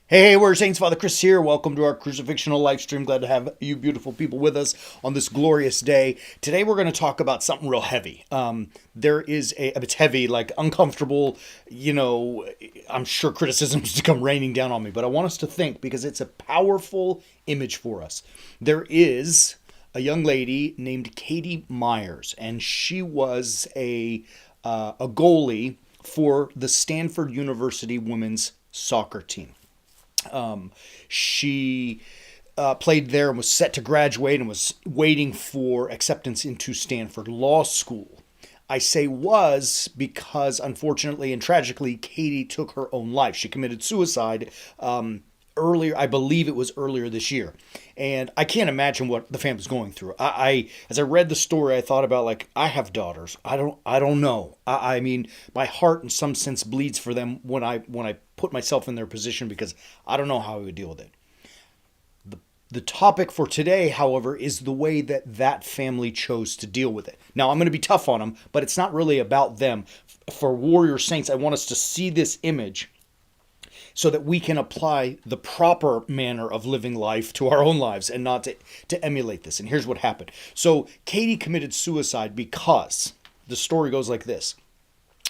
Hey, we're Saints Father Chris here. Welcome to our Crucifixional Lifestream. Glad to have you beautiful people with us on this glorious day. Today we're going to talk about something real heavy. It's heavy, like uncomfortable, I'm sure criticisms to come raining down on me, but I want us to think because it's a powerful image for us. There is a young lady named Katie Myers, and she was a goalie for the Stanford University women's soccer team. She played there and was set to graduate and was waiting for acceptance into Stanford Law School. I say was because, unfortunately and tragically, Katie took her own life. She committed suicide earlier. I believe it was earlier this year. And I can't imagine what the family's going through. As I read the story, I thought about, like, I have daughters. I don't know. I mean, my heart in some sense bleeds for them when I put myself in their position, because I don't know how I would deal with it. The topic for today, however, is the way that family chose to deal with it. Now, I'm going to be tough on them, but it's not really about them. For Warrior Saints, I want us to see this image so that we can apply the proper manner of living life to our own lives and not to emulate this. And here's what happened. So Katie committed suicide because the story goes like this.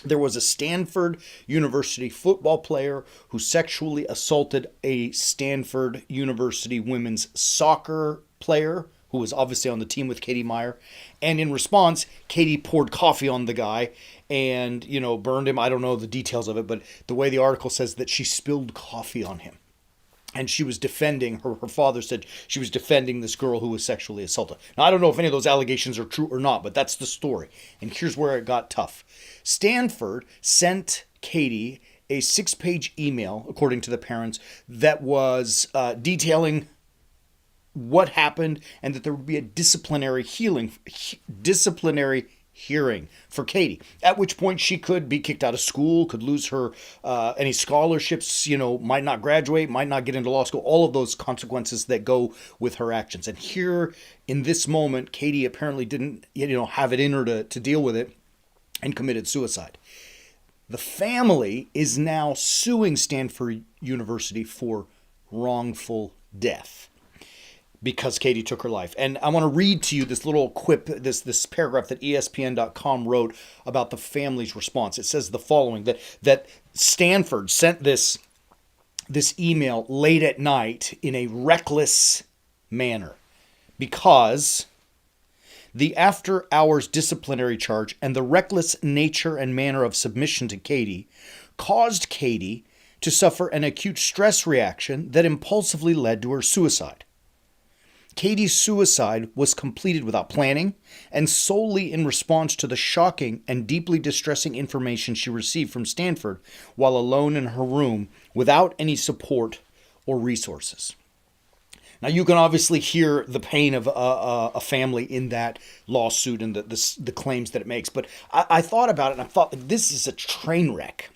There was a Stanford University football player who sexually assaulted a Stanford University women's soccer player who was obviously on the team with Katie Meyer. And in response, Katie poured coffee on the guy and, burned him. I don't know the details of it, but the way the article says that she spilled coffee on him. And she was defending, her father said she was defending this girl who was sexually assaulted. Now, I don't know if any of those allegations are true or not, but that's the story. And here's where it got tough. Stanford sent Katie a 6-page email, according to the parents, that was detailing what happened and that there would be a disciplinary hearing for Katie, at which point she could be kicked out of school, could lose her any scholarships, might not graduate, might not get into law school, all of those consequences that go with her actions. And here in this moment, Katie apparently didn't have it in her to deal with it and committed suicide. The family is now suing Stanford University for wrongful death because Katie took her life. And I want to read to you this little quip, this paragraph that ESPN.com wrote about the family's response. It says the following, that Stanford sent this email late at night in a reckless manner because the after-hours disciplinary charge and the reckless nature and manner of submission to Katie caused Katie to suffer an acute stress reaction that impulsively led to her suicide. Katie's suicide was completed without planning and solely in response to the shocking and deeply distressing information she received from Stanford while alone in her room without any support or resources. Now, you can obviously hear the pain of a family in that lawsuit and the claims that it makes, but I thought about it and I thought, this is a train wreck.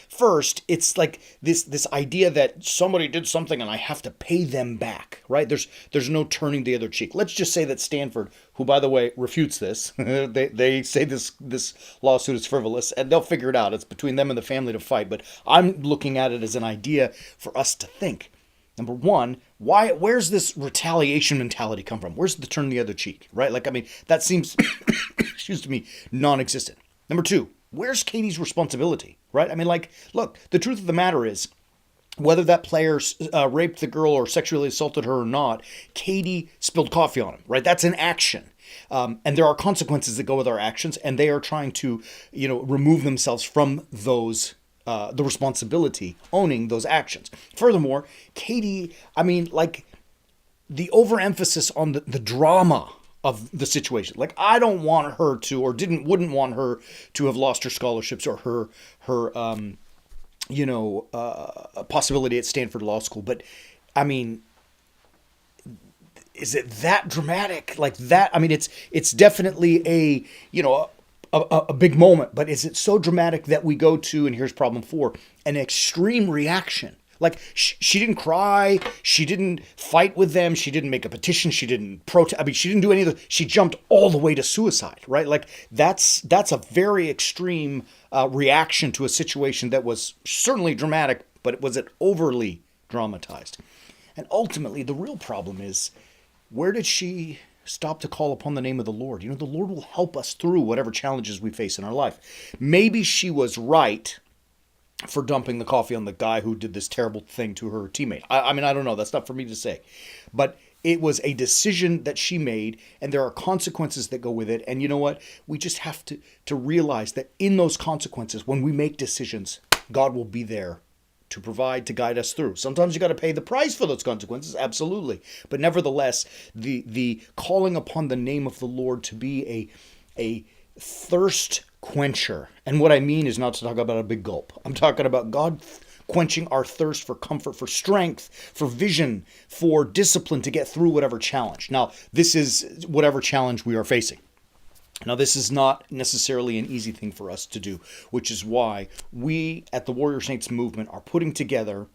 First, it's like this idea that somebody did something and I have to pay them back, right? There's no turning the other cheek. Let's just say that Stanford, who by the way refutes this, they say this lawsuit is frivolous and they'll figure it out. It's between them and the family to fight. But I'm looking at it as an idea for us to think. Number one, where's this retaliation mentality come from? Where's the turn the other cheek, right? That seems, excuse me, non-existent. Number two, where's Katie's responsibility, right? Look, the truth of the matter is, whether that player raped the girl or sexually assaulted her or not, Katie spilled coffee on him, right? That's an action. And there are consequences that go with our actions, and they are trying to, remove themselves from those, the responsibility, owning those actions. Furthermore, Katie, the overemphasis on the drama of the situation. Like, I don't want her to, or wouldn't want her to have lost her scholarships or her possibility at Stanford Law School. But is it that dramatic? Like that? It's definitely a big moment, but is it so dramatic that we go to, and here's problem 4, an extreme reaction? Like, she didn't cry, she didn't fight with them, she didn't make a petition, she didn't protest, she didn't do any of the, she jumped all the way to suicide, right? Like, that's a very extreme reaction to a situation that was certainly dramatic, but was it overly dramatized. And ultimately, the real problem is, where did she stop to call upon the name of the Lord? The Lord will help us through whatever challenges we face in our life. Maybe she was right for dumping the coffee on the guy who did this terrible thing to her teammate. I mean, I don't know. That's not for me to say. But it was a decision that she made, and there are consequences that go with it. And you know what? We just have to realize that in those consequences, when we make decisions, God will be there to provide, to guide us through. Sometimes you got to pay the price for those consequences, absolutely. But nevertheless, the calling upon the name of the Lord to be a thirst quencher. And what I mean is not to talk about a big gulp. I'm talking about God quenching our thirst for comfort, for strength, for vision, for discipline to get through whatever challenge. Now, this is whatever challenge we are facing. Now, this is not necessarily an easy thing for us to do, which is why we at the Warrior Saints movement are putting together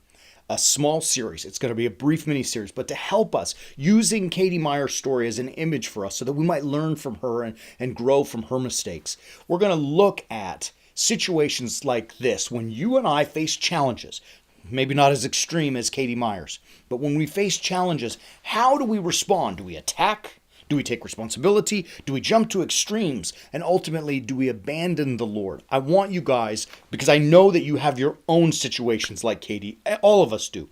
a small series. It's going to be a brief mini-series, but to help us, using Katie Meyer's story as an image for us so that we might learn from her and grow from her mistakes. We're going to look at situations like this when you and I face challenges. Maybe not as extreme as Katie Meyer's, but when we face challenges, how do we respond? Do we attack? Do we take responsibility? Do we jump to extremes? And ultimately, do we abandon the Lord? I want you guys, because I know that you have your own situations like Katie, all of us do.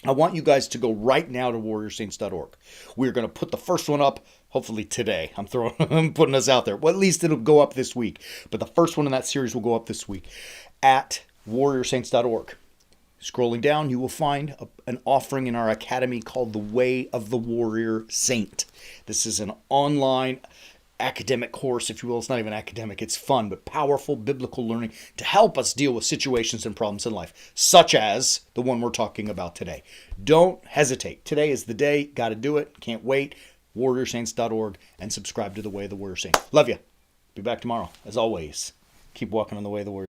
I want you guys to go right now to warriorsaints.org. We're going to put the first one up, hopefully today. I'm putting us out there. Well, at least it'll go up this week. But the first one in that series will go up this week at warriorsaints.org. Scrolling down, you will find an offering in our academy called The Way of the Warrior Saint. This is an online academic course, if you will. It's not even academic. It's fun, but powerful biblical learning to help us deal with situations and problems in life, such as the one we're talking about today. Don't hesitate. Today is the day. Got to do it. Can't wait. warriorsaints.org and subscribe to The Way of the Warrior Saint. Love you. Be back tomorrow. As always, keep walking on the way of the warrior.